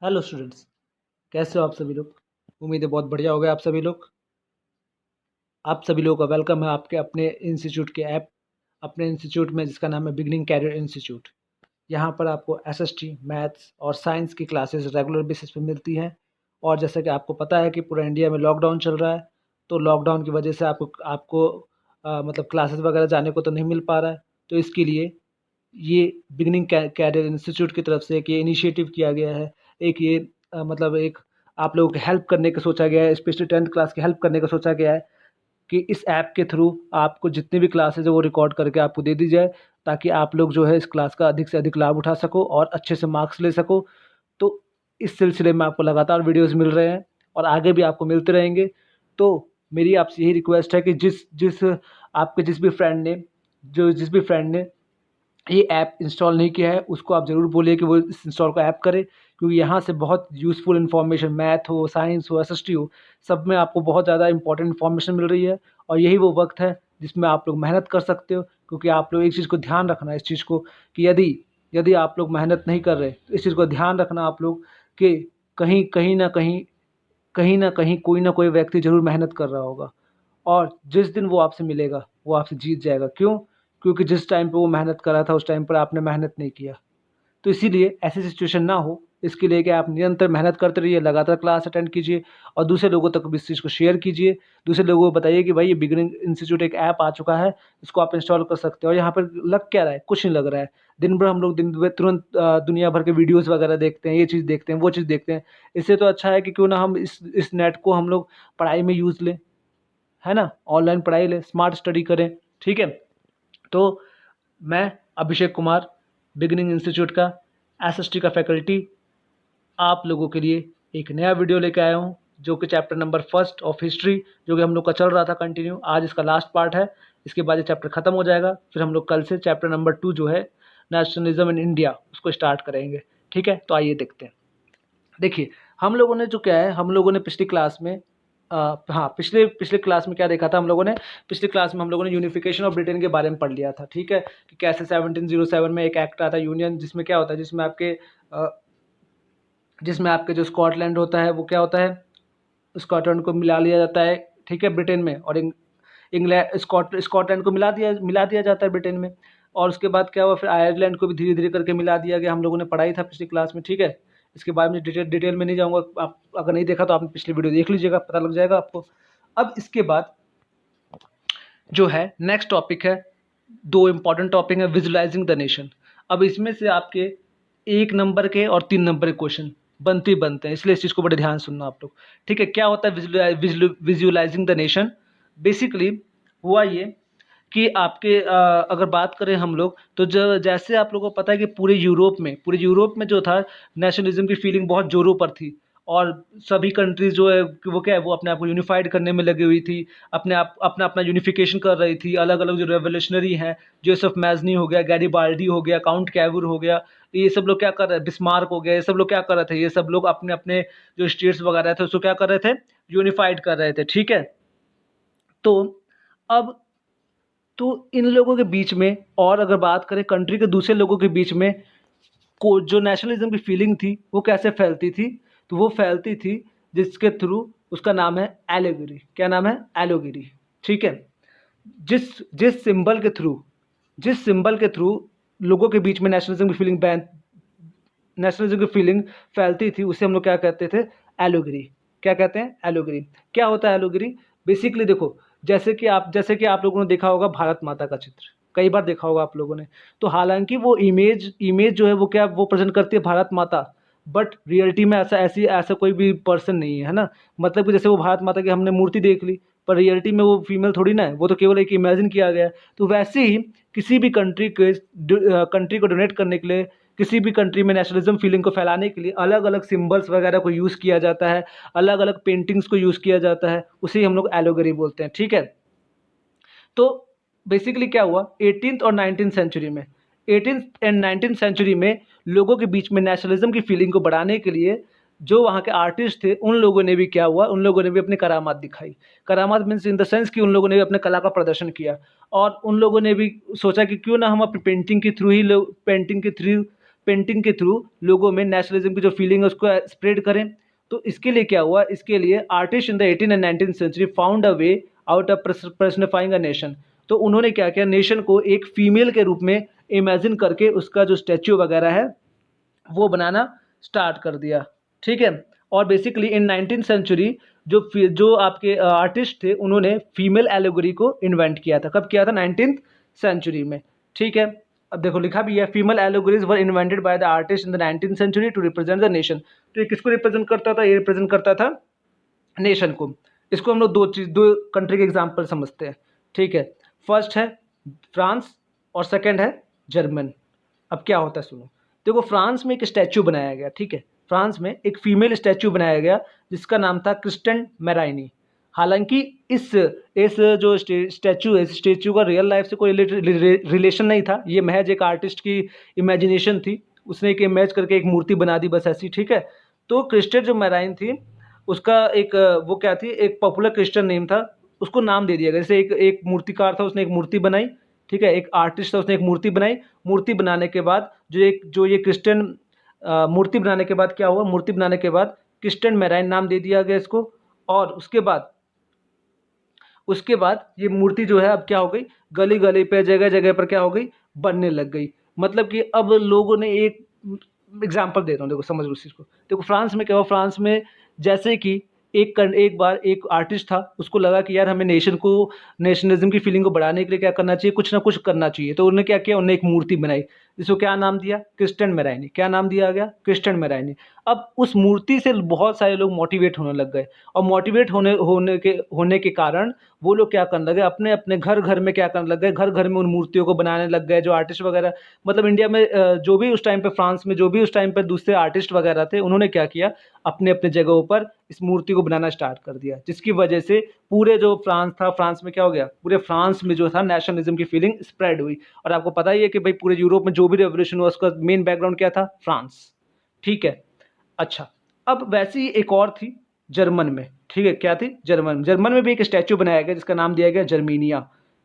Hello students, कैसे हो आप सभी लोग। उम्मीद है बहुत बढ़िया हो गए आप सभी लोग। आप सभी लोगों का वेलकम है आपके अपने इंस्टीट्यूट के ऐप, अपने इंस्टीट्यूट में जिसका नाम है बिगनिंग कैरियर इंस्टीट्यूट। यहाँ पर आपको एसएसटी, मैथ्स और साइंस की क्लासेस रेगुलर बेसिस पे मिलती हैं। और जैसा कि आपको पता है कि पूरा इंडिया में लॉकडाउन चल रहा है, तो लॉकडाउन की वजह से आपको आपको मतलब क्लासेस वगैरह जाने को तो नहीं मिल पा रहा है। तो इसके लिए ये बिगिनिंग कैरियर इंस्टीट्यूट की तरफ से एक ये इनिशिएटिव किया गया है। एक ये मतलब एक आप लोगों की हेल्प करने का सोचा गया है, स्पेशली 10th क्लास की हेल्प करने का सोचा गया है कि इस ऐप के थ्रू आपको जितनी भी क्लासेज है वो रिकॉर्ड करके आपको दे दी जाए, ताकि आप लोग जो है इस क्लास का अधिक से अधिक लाभ उठा सको और अच्छे से मार्क्स ले सको। तो इस सिलसिले में आपको लगातार वीडियोस मिल रहे हैं और आगे भी आपको मिलते रहेंगे। तो मेरी आपसे यही रिक्वेस्ट है कि जिस जिस आपके जिस भी फ्रेंड ने ये ऐप इंस्टॉल नहीं किया है उसको आप ज़रूर बोलिए कि वो इस इंस्टॉल का ऐप करे, क्योंकि यहाँ से बहुत यूज़फुल इन्फॉर्मेशन, मैथ हो, साइंस हो, एसएसटी हो, सब में आपको बहुत ज़्यादा इंपॉर्टेंट इन्फॉर्मेशन मिल रही है। और यही वो वक्त है जिसमें आप लोग मेहनत कर सकते हो, क्योंकि आप लोग एक चीज़ को ध्यान रखना है, इस चीज़ को कि यदि यदि आप लोग मेहनत नहीं कर रहे तो इस चीज़ को ध्यान रखना आप लोग कि कहीं कहीं ना कहीं कोई ना कोई व्यक्ति ज़रूर मेहनत कर रहा होगा, और जिस दिन वो आपसे मिलेगा वो आपसे जीत जाएगा। क्यों? क्योंकि जिस टाइम पे वो मेहनत कर रहा था उस टाइम पर आपने मेहनत नहीं किया। तो इसीलिए ऐसी सिचुएशन ना हो, इसके लिए कि आप निरंतर मेहनत करते रहिए, लगातार क्लास अटेंड कीजिए और दूसरे लोगों तक भी इस चीज़ को शेयर कीजिए। दूसरे लोगों को बताइए कि भाई ये बिगिनिंग इंस्टीट्यूट एक ऐप आ चुका है, इसको आप इंस्टॉल कर सकते हो। और यहाँ पर लग क्या रहा है? कुछ नहीं लग रहा है। दिन भर हम लोग दिन भर तुरंत दुनिया भर के वीडियोज़ वगैरह देखते हैं, ये चीज़ देखते हैं, वो चीज़ देखते हैं। इससे तो अच्छा है कि क्यों ना हम इस नेट को हम लोग पढ़ाई में यूज़ लें, है ना? ऑनलाइन पढ़ाई लें, स्मार्ट स्टडी करें, ठीक है? तो मैं अभिषेक कुमार, बिगिनिंग इंस्टीट्यूट का एसएसटी का फैकल्टी, आप लोगों के लिए एक नया वीडियो लेके आया हूँ, जो कि chapter number first of history, जो कि हम लोग का चल रहा था कंटिन्यू, आज इसका लास्ट पार्ट है। इसके बाद ये चैप्टर खत्म हो जाएगा, फिर हम लोग कल से चैप्टर नंबर 2 जो है नेशनलिज्म इन इंडिया, उसको स्टार्ट करेंगे। ठीक है, तो आइए देखते हैं। देखिए, हम लोगों ने जो क्या है, हम लोगों ने पिछली क्लास में हाँ, पिछले पिछले क्लास में क्या देखा था हम लोगों ने? पिछली क्लास में हम लोगों ने यूनिफिकेशन ऑफ ब्रिटेन के बारे में पढ़ लिया था, ठीक है? कि कैसे 1707 में एक एक्ट आता है यूनियन, जिसमें क्या होता है, जिसमें आपके जो स्कॉटलैंड होता है वो क्या होता है, स्कॉटलैंड को मिला लिया जाता है, ठीक है, ब्रिटेन में। और इंग्लैंड स्कॉटलैंड को मिला दिया जाता है ब्रिटेन में। और उसके बाद क्या हुआ, फिर आयरलैंड को भी धीरे धीरे करके मिला दिया गया। हम लोगों ने पढ़ाई था पिछली क्लास में, ठीक है? इसके बारे में डिटेल में नहीं जाऊंगा, आप अगर नहीं देखा तो आपने पिछली वीडियो देख लीजिएगा, पता लग जाएगा आपको। अब इसके बाद जो है नेक्स्ट टॉपिक है, दो इंपॉर्टेंट टॉपिक है, विजुलाइजिंग द नेशन। अब इसमें से आपके 1 नंबर के और 3 नंबर के क्वेश्चन बनते ही बनते हैं, इसलिए इस चीज़ को बड़े ध्यान सुनना आप लोग, ठीक है? क्या होता है विजुअलाइजिंग द नेशन? बेसिकली हुआ ये कि आपके अगर बात करें हम लोग, तो जैसे आप लोगों को पता है कि पूरे यूरोप में जो था, नेशनलिज्म की फीलिंग बहुत जोरों पर थी। और सभी कंट्रीज जो है कि वो क्या है, वो अपने आप को यूनिफाइड करने में लगी हुई थी, अपना अपना यूनिफिकेशन कर रही थी। अलग अलग जो रेवोल्यूशनरी हैं, जोसेफ मैजनी हो गया, गैरिबाल्डी हो गया, काउंट कैवुर हो गया, ये सब लोग क्या कर रहे हैं, बिस्मार्क हो गया, ये सब लोग क्या कर रहे थे, ये सब लोग अपने अपने जो स्टेट्स वगैरह थे उसको क्या कर रहे थे, यूनिफाइड कर रहे थे, ठीक है? तो अब तो इन लोगों के बीच में, और अगर बात करें कंट्री के दूसरे लोगों के बीच में, को जो नेशनलिज्म की फीलिंग थी वो कैसे फैलती थी? तो वो फैलती थी जिसके थ्रू, उसका नाम है एलोगिरी। क्या नाम है? एलोगिरी, ठीक है? जिस जिस सिंबल के थ्रू जिस सिंबल के थ्रू लोगों के बीच में नेशनलिज्म की फीलिंग फैलती थी, उसे हम लोग क्या कहते थे? एलोगिरी। क्या कहते हैं? एलोगिरी। क्या होता है एलोगिरी? बेसिकली देखो, जैसे कि आप लोगों ने देखा होगा भारत माता का चित्र, कई बार देखा होगा आप लोगों ने। तो हालांकि वो इमेज जो है वो क्या, वो प्रेजेंट करती है भारत माता, बट रियलिटी में ऐसा कोई भी पर्सन नहीं है ना। मतलब कि जैसे वो भारत माता की हमने मूर्ति देख ली, पर रियलिटी में वो फीमेल थोड़ी ना है, वो तो केवल एक इमेजिन किया गया है। तो वैसे ही किसी भी कंट्री को डोनेट करने के लिए, किसी भी कंट्री में नेशनलिज्म फीलिंग को फैलाने के लिए अलग अलग सिंबल्स वगैरह को यूज़ किया जाता है, अलग अलग पेंटिंग्स को यूज़ किया जाता है, उसे हम लोग एलोगरी बोलते हैं, ठीक है? तो बेसिकली क्या हुआ, 18th और 19th सेंचुरी में, 18th एंड 19th सेंचुरी में लोगों के बीच में नेशनलिज्म की फीलिंग को बढ़ाने के लिए जो वहाँ के आर्टिस्ट थे, उन लोगों ने भी क्या हुआ, उन लोगों ने भी अपनी करामात दिखाई। करामात मीन्स इन द सेंस कि उन लोगों ने भी अपने कला का प्रदर्शन किया, और उन लोगों ने भी सोचा कि क्यों ना हम अपनी पेंटिंग के थ्रू पेंटिंग के थ्रू लोगों में नेशनलिज्म की जो फीलिंग है उसको स्प्रेड करें। तो इसके लिए क्या हुआ, इसके लिए artist in the 18 and 19th century found a way out of personifying a nation. तो उन्होंने क्या किया, नेशन को एक फीमेल के रूप में इमेजिन करके उसका जो स्टैच्यू वगैरह है वो बनाना स्टार्ट कर दिया, ठीक है। और बेसिकली इन 19th सेंचुरी जो आपके आर्टिस्ट थे उन्होंने फीमेल एलेगोरी को इन्वेंट किया था। कब किया था, 19th सेंचुरी में, ठीक है। अब देखो लिखा भी है, female allegories were invented by the artist in the 19th century to represent the nation. तो ये किसको रिप्रेजेंट करता था, ये रिप्रेजेंट करता था नेशन को। इसको हम लोग दो कंट्री के एग्जाम्पल समझते हैं, ठीक है। फर्स्ट है फ्रांस और सेकेंड है जर्मन। अब क्या होता है सुनो, देखो फ्रांस में एक स्टैच्यू बनाया गया, ठीक है। फ्रांस में एक फीमेल स्टैच्यू बनाया गया जिसका नाम था क्रिस्टन मेराइनी। हालांकि इस जो स्टैच्यू है, इस स्टैच्यू का रियल लाइफ से कोई रिलेशन नहीं था, ये महज एक आर्टिस्ट की इमेजिनेशन थी, उसने एक इमेज करके एक मूर्ति बना दी बस ऐसी, ठीक है। तो क्रिस्टन जो मेराइन थी उसका एक वो क्या थी, एक पॉपुलर क्रिश्चियन नेम था, उसको नाम दे दिया गया। जैसे एक मूर्तिकार था, उसने एक मूर्ति बनाई, ठीक है। एक आर्टिस्ट था, उसने एक मूर्ति बनाई। मूर्ति बनाने के बाद जो ये क्रिस्टियन मूर्ति बनाने के बाद क्या हुआ, मूर्ति बनाने के बाद क्रिस्टियन मेराइन नाम दे दिया गया इसको। और उसके बाद ये मूर्ति जो है अब क्या हो गई, गली गली पे जगह जगह पर क्या हो गई, बनने लग गई। मतलब कि अब लोगों ने एक एग्जाम्पल दे रहा हूँ, देखो समझ लो इस चीज़ को। देखो फ्रांस में क्या हुआ, फ्रांस में जैसे कि एक बार एक आर्टिस्ट था, उसको लगा कि यार हमें नेशनलिज्म की फीलिंग को बढ़ाने के लिए क्या करना चाहिए, कुछ ना कुछ करना चाहिए। तो उन्होंने क्या किया, उन्होंने एक मूर्ति बनाई जिसको क्या नाम दिया, क्रिस्टियन मेराइनी। क्या नाम दिया गया, क्रिस्टियन मेराइनी। अब उस मूर्ति से बहुत सारे लोग मोटिवेट होने लग गए, और मोटिवेट होने के कारण वो लोग क्या करने लगे, अपने अपने घर घर में क्या करने लग गए, घर घर में उन मूर्तियों को बनाने लग गए। जो आर्टिस्ट वगैरह, मतलब इंडिया में जो भी उस टाइम पे, फ्रांस में जो भी उस टाइम पे दूसरे आर्टिस्ट वगैरह थे, उन्होंने क्या किया, अपने अपने जगहों पर इस मूर्ति को बनाना स्टार्ट कर दिया। जिसकी वजह से पूरे जो फ्रांस था, फ्रांस में क्या हो गया, पूरे फ्रांस में जो था नेशनलिज्म की फीलिंग स्प्रेड हुई। और आपको पता ही है कि भाई पूरे यूरोप में जो भी रेवोल्यूशन हुआ उसका मेन बैकग्राउंड क्या था, फ्रांस, ठीक है। अच्छा, अब वैसी ही एक और थी जर्मन में, ठीक है। क्या थी, जर्मन में भी एक स्टैच्यू बनाया गया जिसका नाम दिया गया जर्मीनिया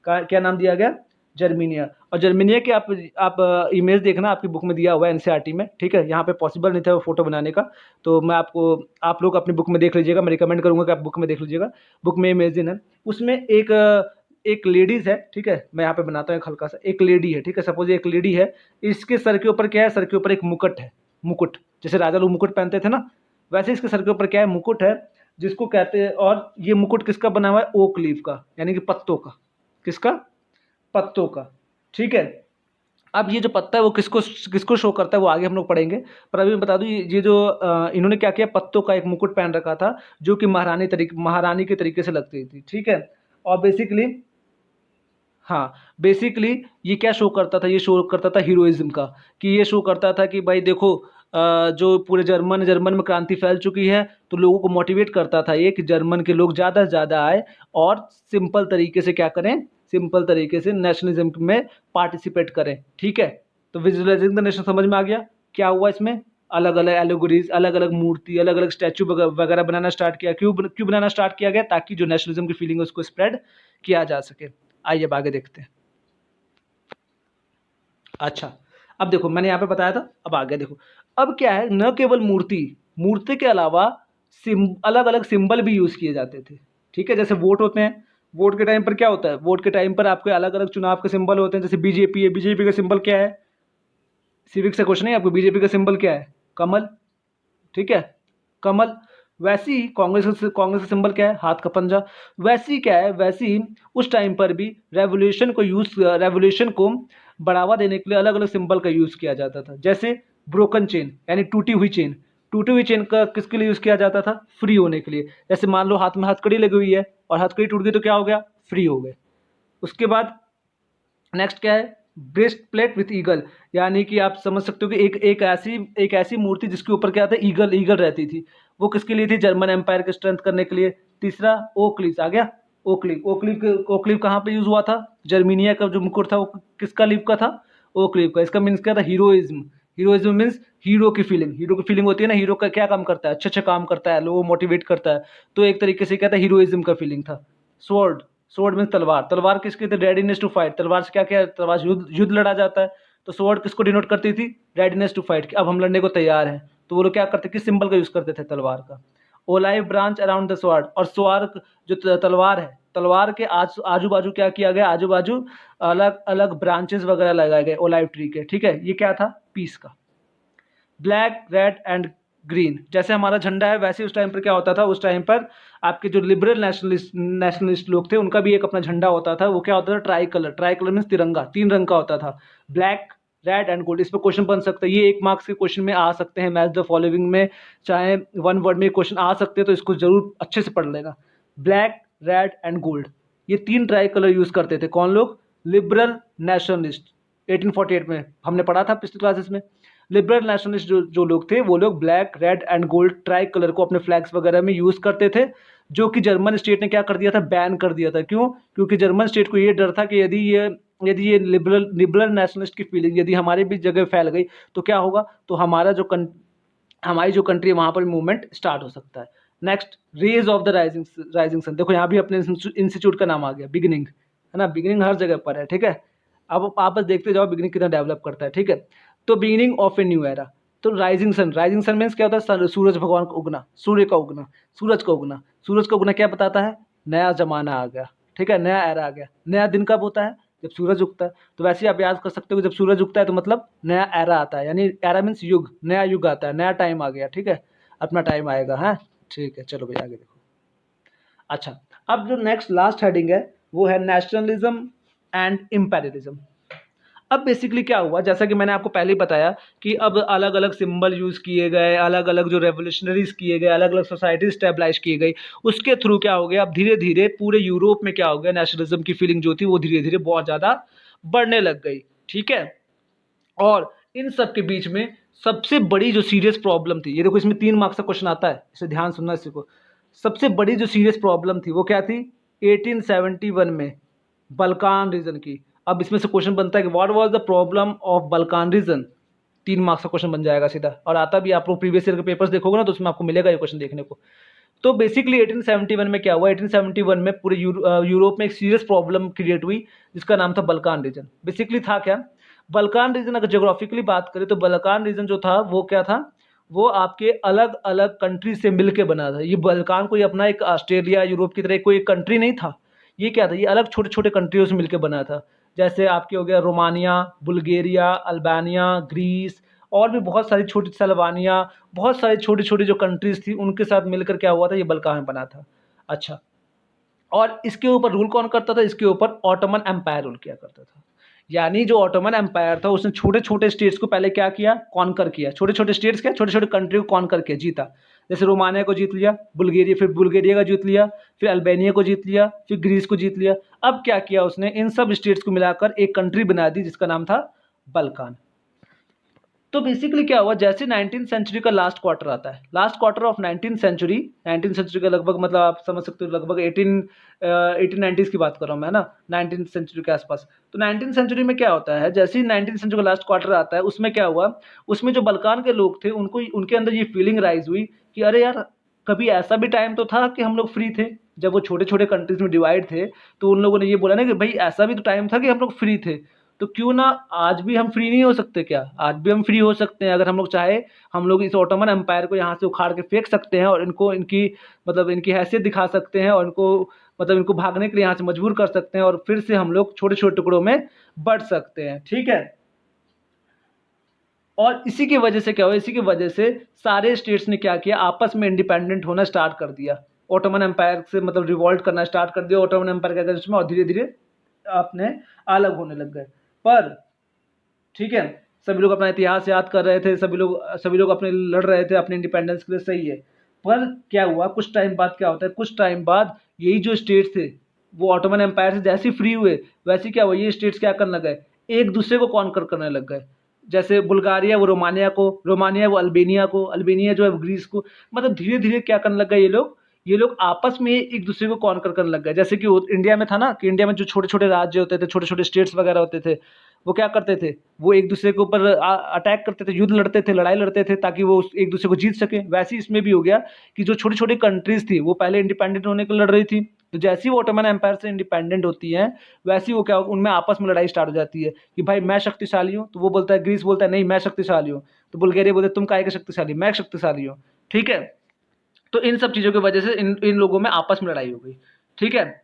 का। क्या नाम दिया गया, जर्मीनिया। और जर्मीनिया के आप इमेज देखना, आपकी बुक में दिया हुआ है एनसीईआरटी में, ठीक है। यहाँ पे पॉसिबल नहीं था वो फोटो बनाने का, तो मैं आप लोग अपनी बुक में देख लीजिएगा। मैं रिकमेंड करूंगा कि आप बुक में देख लीजिएगा, बुक में इमेजिन है। उसमें एक लेडीज है, ठीक है। मैं यहाँ पे बनाता हूँ एक हल्का सा, एक लेडी है, ठीक है। सपोज एक लेडी है, इसके सर के ऊपर क्या है, सर के ऊपर एक मुकुट है, मुकुट जैसे राजा लोग मुकुट पहनते थे ना, वैसे इसके सर के ऊपर क्या है, मुकुट है, जिसको कहते हैं। और ये मुकुट किसका बना हुआ है, ओक लीफ का, यानी कि पत्तों का। किसका, पत्तों का, ठीक है। अब ये जो पत्ता है वो किसको किसको शो करता है वो आगे हम लोग पढ़ेंगे। पर अभी मैं बता दूं, ये जो इन्होंने क्या किया, पत्तों का एक मुकुट पहन रखा था जो कि महारानी के तरीके से लगती थी, ठीक है। और बेसिकली, हाँ, बेसिकली ये क्या शो करता था, ये शो करता था हीरोइज्म का। कि ये शो करता था कि भाई देखो, जो पूरे जर्मन में क्रांति फैल चुकी है, तो लोगों को मोटिवेट करता था ये कि जर्मन के लोग ज़्यादा से ज़्यादा आए और सिंपल तरीके से क्या करें, सिंपल तरीके से नेशनलिज्म में पार्टिसिपेट करें, ठीक है। तो विजुअलाइजिंग द नेशन समझ में आ गया। क्या हुआ इसमें, अलग अलग एलोगोरीज, अलग अलग मूर्ति, अलग अलग स्टैचू वगैरह बनाना स्टार्ट किया। क्यों बनाना स्टार्ट किया गया, ताकि जो नेशनलिज्म की फीलिंग है उसको स्प्रेड किया जा सके। आइए अब आगे देखते हैं। अच्छा, अब देखो मैंने यहाँ पे बताया था, अब आगे देखो। अब क्या है, न केवल मूर्ति के अलावा अलग अलग सिंबल भी यूज किए जाते थे, ठीक है। जैसे वोट होते हैं, वोट के टाइम पर क्या होता है, वोट के टाइम पर आपके अलग अलग चुनाव के सिंबल होते हैं। जैसे बीजेपी है, बीजेपी का सिंबल क्या है, सिविक से क्वेश्चन है आपको, बीजेपी का सिंबल क्या है, कमल, ठीक है, कमल। वैसी ही कांग्रेस का सिंबल क्या है, हाथ का पंजा। वैसी क्या है, वैसी ही उस टाइम पर भी रेवोल्यूशन को बढ़ावा देने के लिए अलग अलग सिंबल का यूज किया जाता था। जैसे ब्रोकन चेन, यानी टूटी हुई चेन का किसके लिए यूज किया जाता था, फ्री होने के लिए। जैसे मान लो हाथ में हथकड़ी लगी हुई है और हथकड़ी टूट गई तो क्या हो गया, फ्री हो गए। उसके बाद नेक्स्ट क्या है, ब्रेस्ट प्लेट विथ ईगल, यानी कि आप समझ सकते हो कि एक ऐसी मूर्ति जिसके ऊपर क्या था, ईगल रहती थी। वो किसके लिए थी, जर्मन एम्पायर के स्ट्रेंथ करने के लिए। तीसरा ओक लीव्स आ गया, ओक लीव कहाँ पे यूज हुआ था, जर्मीनिया का जो मुकुट था वो किसका लीव का था, ओक लीव का। इसका मीन्स क्या था, हीरोइज्म मीन्स हीरो की फीलिंग होती है ना। हीरो का क्या काम करता है, अच्छे काम करता है, लोगों को मोटिवेट करता है। तो एक तरीके से क्या था, हीरोइज्म का फीलिंग था। स्वॉर्ड मीन्स तलवार किसके थे, रेडीनेस टू फाइट, तलवार से क्या क्या, तलवार से युद्ध लड़ा जाता है। तो स्वॉर्ड किसको डिनोट करती थी? रेडीनेस टू फाइट, अब हम लड़ने को तैयार हैं। तो वो लोग क्या करते, किस सिंबल का यूज करते थे? तलवार का। ओलाइव ब्रांच अराउंड द स्वॉर्ड, और स्वॉर्ड जो तलवार है, तलवार के आजू बाजू क्या किया गया? आजू बाजू अलग अलग ब्रांचेस वगैरह लगाए गए ओलाइव ट्री के, ठीक है। ये क्या था? पीस का। ब्लैक, रेड एंड ग्रीन, जैसे हमारा झंडा है वैसे उस टाइम पर क्या होता था? उस टाइम पर आपके जो लिबरल नेशनलिस्ट लोग थे उनका भी एक अपना झंडा होता था। वो क्या होता था? Try colour. Try colour means तिरंगा, 3 रंग का होता था, ब्लैक, रेड एंड गोल्ड। इस पर क्वेश्चन बन सकता है, ये 1 मार्क्स के क्वेश्चन में आ सकते हैं। मैच द फॉलोइंग में चाहे 1 वर्ड में क्वेश्चन आ सकते हैं, तो इसको जरूर अच्छे से पढ़ लेना। ब्लैक, रेड एंड गोल्ड, ये 3 ट्राई कलर यूज करते थे। कौन लोग? Liberal nationalist. 1848 में हमने पढ़ा था पिछली क्लासेस में। लिबरल नेशनलिस्ट जो लोग थे वो लोग black, red and gold try colour को अपने फ्लैग्स वगैरह में यूज करते थे, जो कि जर्मन स्टेट ने क्या कर दिया था? बैन कर दिया था। क्यों? क्योंकि जर्मन स्टेट को ये डर था कि यदि ये लिबरल नेशनलिस्ट की फीलिंग यदि हमारे भी जगह फैल गई तो क्या होगा? तो हमारी जो कंट्री है वहां पर मूवमेंट स्टार्ट हो सकता है। Next, rays of the rising sun. देखो यहाँ भी अपने इंस्टीट्यूट का नाम आ गया, बिगिनिंग, है ना। बिगिनिंग हर जगह पर है, ठीक है। अब आप बस देखते जाओ बिगिनिंग कितना डेवलप करता है, ठीक है। तो beginning of a new era. तो राइजिंग सन मीन्स क्या होता है? सूरज भगवान का उगना, सूर्य का उगना, सूरज का उगना। सूरज का उगना क्या बताता है? नया जमाना आ गया, ठीक है, नया एरा आ गया। नया दिन कब होता है? जब सूरज उगता है। तो वैसे ही आप याद कर सकते हो कि जब सूरज उगता है तो मतलब नया एरा आता है, यानी एरा मीन्स युग, नया युग आता है, नया टाइम आ गया, ठीक है, अपना टाइम आएगा, है, ठीक है। चलो भाई आगे देखो। अच्छा, अब जो नेक्स्ट लास्ट हेडिंग है वो है नेशनलिज्म एंड इम्पेरियलिज्म। अब बेसिकली क्या हुआ, जैसा कि मैंने आपको पहले ही बताया कि अब अलग अलग सिंबल यूज़ किए गए, अलग अलग जो रेवोल्यूशनरीज किए गए, अलग अलग सोसाइटी स्टेबलाइज की गई, उसके थ्रू क्या हो गया? अब धीरे धीरे पूरे यूरोप में क्या हो गया? नेशनलिज्म की फीलिंग जो थी वो धीरे धीरे बहुत ज़्यादा बढ़ने लग गई, ठीक है। और इन सब के बीच में सबसे बड़ी जो सीरियस प्रॉब्लम थी, ये देखो इसमें 3 मार्क्स का क्वेश्चन आता है, इसे ध्यान सुनना इसी को। सबसे बड़ी जो सीरियस प्रॉब्लम थी वो क्या थी? 1871 में बल्कान रीजन की। अब इसमें से क्वेश्चन बनता है कि what was the problem of Balkan region. 3 marks का क्वेश्चन बन जाएगा सीधा, और आता भी, आप लोग प्रीवियस ईयर के पेपर्स देखोगे ना तो उसमें आपको मिलेगा ये क्वेश्चन देखने को। तो बेसिकली 1871 में क्या हुआ? 1871 में पूरे यूरोप में एक सीरियस प्रॉब्लम क्रिएट हुई जिसका नाम था बल्कान रीजन। बेसिकली था क्या? बल्कान रीजन, अगर ज्योग्राफिकली बात करें तो बल्कान रीजन जो था वो क्या था? वो आपके अलग अलग कंट्री से मिलके बना था। ये बल्कान कोई अपना एक ऑस्ट्रेलिया, यूरोप की तरह कोई एक कंट्री नहीं था। ये क्या था? ये अलग छोटे छोटे कंट्रियों से मिलकर बना था। जैसे आपके हो गया रोमानिया, बुल्गारिया, अल्बानिया, ग्रीस, और भी बहुत सारी छोटी, सल्वानिया, बहुत सारी छोटी छोटी जो कंट्रीज थी उनके साथ मिलकर क्या हुआ था? ये बल्कान बना था। अच्छा, और इसके ऊपर रूल कौन करता था? इसके ऊपर ऑटोमन एम्पायर रूल किया करता था। यानी जो ऑटोमन एम्पायर था उसने छोटे छोटे स्टेट्स को पहले क्या किया? कॉन्कर किया। छोटे छोटे स्टेट्स क्या? छोटे छोटे कंट्री को कॉन्कर किया, जीता। जैसे रोमानिया को जीत लिया, बुल्गारिया, फिर बुल्गारिया का जीत लिया, फिर अल्बानिया को जीत लिया, फिर ग्रीस को जीत लिया। अब क्या किया उसने? इन सब स्टेट्स को मिलाकर एक कंट्री बना दी जिसका नाम था बल्कान। तो बेसिकली क्या हुआ? जैसे 19th सेंचुरी का लास्ट क्वार्टर आता है, last quarter of 19th century का लगभग, मतलब आप समझ सकते हो लगभग 1890s की बात कर रहा हूँ मैं, ना, 19th सेंचुरी के आसपास। तो 19th सेंचुरी में क्या होता है? जैसे ही 19th सेंचुरी का लास्ट क्वार्टर आता है उसमें क्या हुआ? उसमें जो बल्कान के लोग थे उनको, उनके अंदर ये फीलिंग राइज हुई कि अरे यार, कभी ऐसा भी टाइम तो था कि हम लोग फ्री थे। जब वो छोटे छोटे कंट्रीज में डिवाइड थे तो उन लोगों ने ये बोला ना कि भाई ऐसा भी तो टाइम था कि हम लोग फ्री थे, तो क्यों ना आज भी हम फ्री नहीं हो सकते? क्या आज भी हम फ्री हो सकते हैं? अगर हम लोग चाहे हम लोग इस ऑटोमन एम्पायर को यहाँ से उखाड़ के फेंक सकते हैं और इनको, इनकी मतलब इनकी हैसियत दिखा सकते हैं, और इनको मतलब इनको भागने के लिए यहाँ से मजबूर कर सकते हैं, और फिर से हम लोग छोटे छोटे टुकड़ों में बढ़ सकते हैं, ठीक है। और इसी की वजह से क्या हुआ? इसी की वजह से सारे स्टेट्स ने क्या किया? आपस में इंडिपेंडेंट होना स्टार्ट कर दिया, ऑटोमन एम्पायर से मतलब रिवॉल्ट करना स्टार्ट कर दिया ऑटोमन एम्पायर के अगेंस्ट में, और धीरे धीरे अपने अलग होने लग गए। पर ठीक है, सभी लोग अपना इतिहास याद कर रहे थे, सभी लोग अपने लड़ रहे थे अपने इंडिपेंडेंस के लिए, सही है। पर क्या हुआ? कुछ टाइम बाद क्या होता है? कुछ टाइम बाद यही जो स्टेट्स थे वो ऑटोमन एम्पायर से जैसे फ्री हुए वैसे क्या हुआ? ये स्टेट्स क्या करने लगे? एक दूसरे को कॉन्कर करने लग गए। जैसे बुल्गारिया वो रोमानिया को, रोमानिया वो अल्बेनिया को, अल्बेनिया जो है ग्रीस को, मतलब धीरे धीरे क्या करने लग गए ये लोग आपस में एक दूसरे को कॉन्कर करने लग गए। जैसे कि इंडिया में था ना, कि इंडिया में जो छोटे छोटे राज्य होते थे, छोटे छोटे स्टेट्स वगैरह होते थे, वो क्या करते थे? वो एक दूसरे के ऊपर अटैक करते थे, युद्ध लड़ते थे, लड़ाई लड़ते थे, ताकि वो एक दूसरे को जीत सके। वैसे ही इसमें भी हो गया कि जो छोटी छोटी कंट्रीज थी वो पहले इंडिपेंडेंट होने को लड़ रही थी, तो जैसे ही वो ऑटोमन एम्पायर से इंडिपेंडेंट होती हैं वैसे ही वो क्या उनमें आपस में लड़ाई स्टार्ट हो जाती है कि भाई मैं शक्तिशाली हूँ, तो वो बोलता है, ग्रीस बोलता है नहीं मैं शक्तिशाली हूँ, तो बुल्गारिया बोलते तुम काहे के शक्तिशाली, मैं शक्तिशाली हूँ। ठीक है, तो इन सब चीज़ों की वजह से इन लोगों में आपस में लड़ाई हो गई। ठीक है,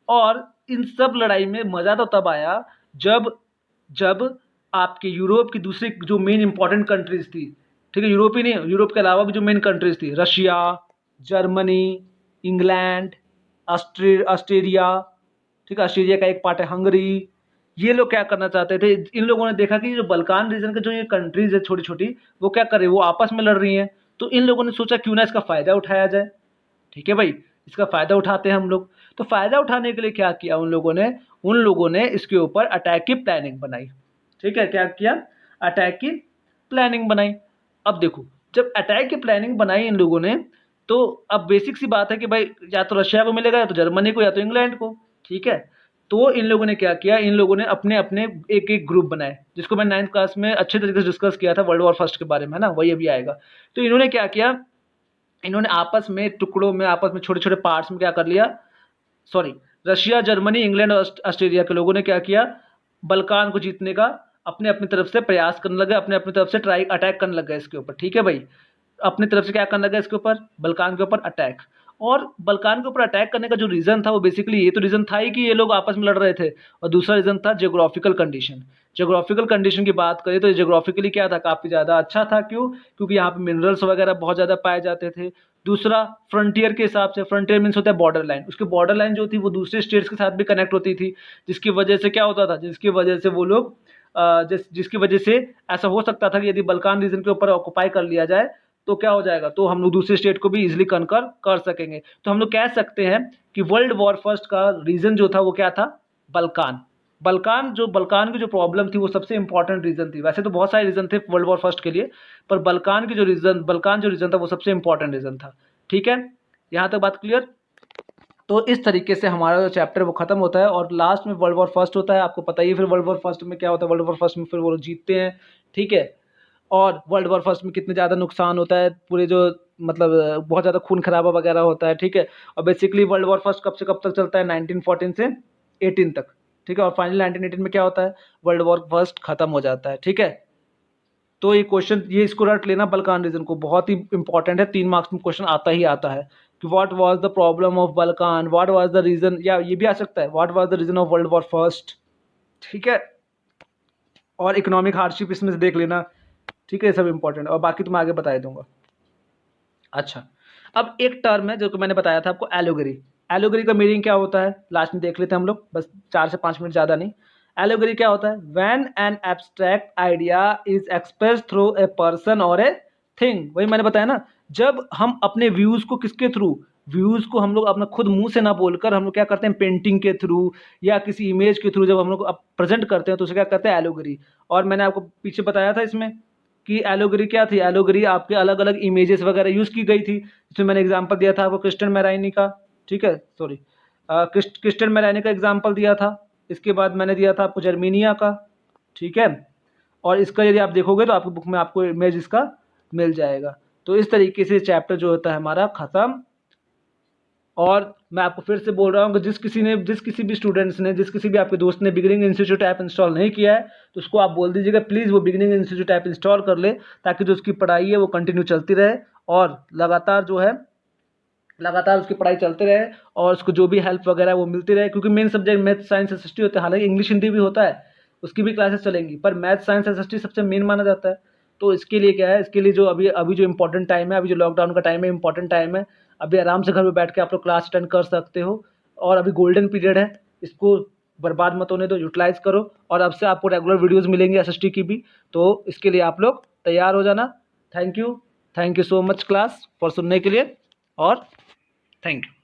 और इन सब लड़ाई में मज़ा तो तब आया जब जब आपके यूरोप की दूसरी जो मेन इंपॉर्टेंट कंट्रीज थी, ठीक है, यूरोप ही नहीं, यूरोप के अलावा भी जो मेन कंट्रीज थी, रशिया, जर्मनी, इंग्लैंड, ऑस्ट्रेलिया, ठीक है, ऑस्ट्रेलिया का एक पार्ट है हंगरी, ये लोग क्या करना चाहते थे, इन लोगों ने देखा कि जो बल्कान रीजन के जो ये कंट्रीज है छोटी छोटी, वो क्या कर रही है, वो आपस में लड़ रही हैं, तो इन लोगों ने सोचा क्यों ना इसका फ़ायदा उठाया जाए। ठीक है भाई, इसका फ़ायदा उठाते हैं हम लोग। तो फ़ायदा उठाने के लिए क्या किया उन लोगों ने इसके ऊपर अटैक की प्लानिंग बनाई। ठीक है, क्या किया, अटैक की प्लानिंग बनाई। अब देखो, जब अटैक की प्लानिंग बनाई इन लोगों ने, तो अब बेसिक सी बात है कि भाई या तो रशिया को मिलेगा, या तो जर्मनी को, या तो इंग्लैंड को। ठीक है, तो इन लोगों ने क्या किया, इन लोगों ने अपने अपने एक एक ग्रुप बनाए, जिसको मैं 9th क्लास में अच्छे तरीके से डिस्कस किया था वर्ल्ड वॉर फर्स्ट के बारे में, है ना, वही अभी आएगा। तो इन्होंने क्या किया, इन्होंने आपस में टुकड़ों में, आपस में छोटे छोटे पार्ट्स में क्या कर लिया, सॉरी, रशिया, जर्मनी, इंग्लैंड और ऑस्ट्रेलिया के लोगों ने क्या किया, बल्कान को जीतने का अपने अपनी तरफ से प्रयास करने लगे, अपने अपनी तरफ से ट्राई अटैक करने लगे इसके ऊपर। ठीक है भाई, अपनी तरफ से क्या करने लगा इसके ऊपर, बल्कान के ऊपर अटैक। और बल्कान के ऊपर अटैक करने का जो रीज़न था वो बेसिकली ये तो रीज़न था ही कि ये लोग आपस में लड़ रहे थे, और दूसरा रीज़न था जियोग्राफिकल कंडीशन। जियोग्राफिकल कंडीशन की बात करें तो जियोग्राफिकली क्या था, काफ़ी ज़्यादा अच्छा था। क्यों, क्योंकि यहाँ पे मिनरल्स वगैरह बहुत ज़्यादा पाए जाते थे। दूसरा, फ्रंटियर के हिसाब से, फ्रंटियर मीन्स होता है बॉर्डर लाइन, उसकी बॉर्डर लाइन जो थी वो दूसरे स्टेट्स के साथ भी कनेक्ट होती थी, जिसकी वजह से क्या होता था, जिसकी वजह से वो लोग जिसकी वजह से ऐसा हो सकता था कि यदि बल्कान रीजन के ऊपर ऑक्युपाई कर लिया जाए तो क्या हो जाएगा, तो हम लोग दूसरे स्टेट को भी इजीली कनकर कर सकेंगे। तो हम लोग कह सकते हैं कि वर्ल्ड वॉर फर्स्ट का रीजन जो था वो क्या था, बल्कान। बल्कान की जो प्रॉब्लम थी वो सबसे इंपॉर्टेंट रीजन थी। वैसे तो बहुत सारे रीजन थे वर्ल्ड वॉर फर्स्ट के लिए, पर बल्कान जो रीजन था वो सबसे इंपॉर्टेंट रीजन था। ठीक है, यहाँ तक बात क्लियर। तो इस तरीके से हमारा जो चैप्टर वो खत्म होता है, और लास्ट में वर्ल्ड वॉर फर्स्ट होता है। आपको पता ही है फिर वर्ल्ड वॉर फर्स्ट में क्या होता है, वर्ल्ड वॉर फर्स्ट में फिर वो लोग जीतते हैं। ठीक है, और वर्ल्ड वॉर फर्स्ट में कितने ज़्यादा नुकसान होता है, पूरे जो मतलब बहुत ज़्यादा खून खराबा वगैरह होता है। ठीक है, और बेसिकली वर्ल्ड वॉर फर्स्ट कब से कब तक चलता है, 1914 से 18 तक। ठीक है, और फाइनली 1918 में क्या होता है, वर्ल्ड वॉर फर्स्ट खत्म हो जाता है। ठीक है, तो ये क्वेश्चन, ये इसको रट लेना, बल्कान रीजन को, बहुत ही इंपॉर्टेंट है, 3 मार्क्स में क्वेश्चन आता ही आता है कि what was the problem of Balkan, what was the reason, या ये भी आ सकता है what was the reason of world war first. ठीक है, और इकोनॉमिक हार्डशिप इसमें से देख लेना। ठीक है, ये सब इंपॉर्टेंट है, और बाकी तो मैं आगे बता दूंगा। अच्छा, अब एक टर्म है जो कि मैंने बताया था आपको, एलोगरी। एलोगरी का मीनिंग क्या होता है, लास्ट में देख लेते हैं हम लोग, बस 4 से 5 मिनट, ज़्यादा नहीं। एलोगरी क्या होता है, when an abstract idea is express through a person और ए थिंग। वही मैंने बताया ना, जब हम अपने व्यूज़ को किसके थ्रू, व्यूज़ को हम लोग अपना खुद मुंह से ना बोलकर हम लोग क्या करते हैं, पेंटिंग के थ्रू या किसी इमेज के थ्रू जब हम लोग प्रेजेंट करते हैं तो उसे क्या करते हैं, एलोगरी। और मैंने आपको पीछे बताया था इसमें कि एलोगरी क्या थी, एलोगरी आपके अलग अलग इमेजेस वगैरह यूज़ की गई थी, जिसमें मैंने एग्जांपल दिया था आपको क्रिस्टियन मैराइनी का। ठीक है, सॉरी, क्रिस्टियन मैराइनी का एग्जांपल दिया था। इसके बाद मैंने दिया था आपको जर्मीनिया का। ठीक है, और इसका यदि आप देखोगे तो आपकी बुक में आपको इमेज इसका मिल जाएगा। तो इस तरीके से चैप्टर जो होता है हमारा ख़त्म। और मैं आपको फिर से बोल रहा हूँ कि जिस किसी भी स्टूडेंट्स ने, जिस किसी भी आपके दोस्त ने बिगिनिंग इंस्टीट्यूट ऐप इंस्टॉल नहीं किया है, तो उसको आप बोल दीजिएगा प्लीज़ वो बिगिनिंग इंस्टीट्यूट ऐप इंस्टॉल कर ले, ताकि जो उसकी पढ़ाई है वो कंटिन्यू चलती रहे, और लगातार उसकी पढ़ाई चलते रहे, और उसको जो भी हेल्प वगैरह वो मिलती रहे। क्योंकि main subject math, science, SST होता है, हालांकि इंग्लिश हिंदी भी होता है, उसकी भी क्लासेस चलेंगी, पर मैथ, साइंस, एसएसटी सबसे मेन माना जाता है। तो इसके लिए क्या है, इसके लिए जो अभी जो इंपॉर्टेंट टाइम है, अभी जो लॉकडाउन का टाइम है, इंपॉर्टेंट टाइम है, अभी आराम से घर में बैठ के आप लोग क्लास अटेंड कर सकते हो, और अभी गोल्डन पीरियड है, इसको बर्बाद मत होने दो, यूटिलाइज करो। और अब से आपको रेगुलर वीडियोज़ मिलेंगी एसएसटी की भी, तो इसके लिए आप लोग तैयार हो जाना। Thank you so much class for सुनने के लिए, और थैंक यू।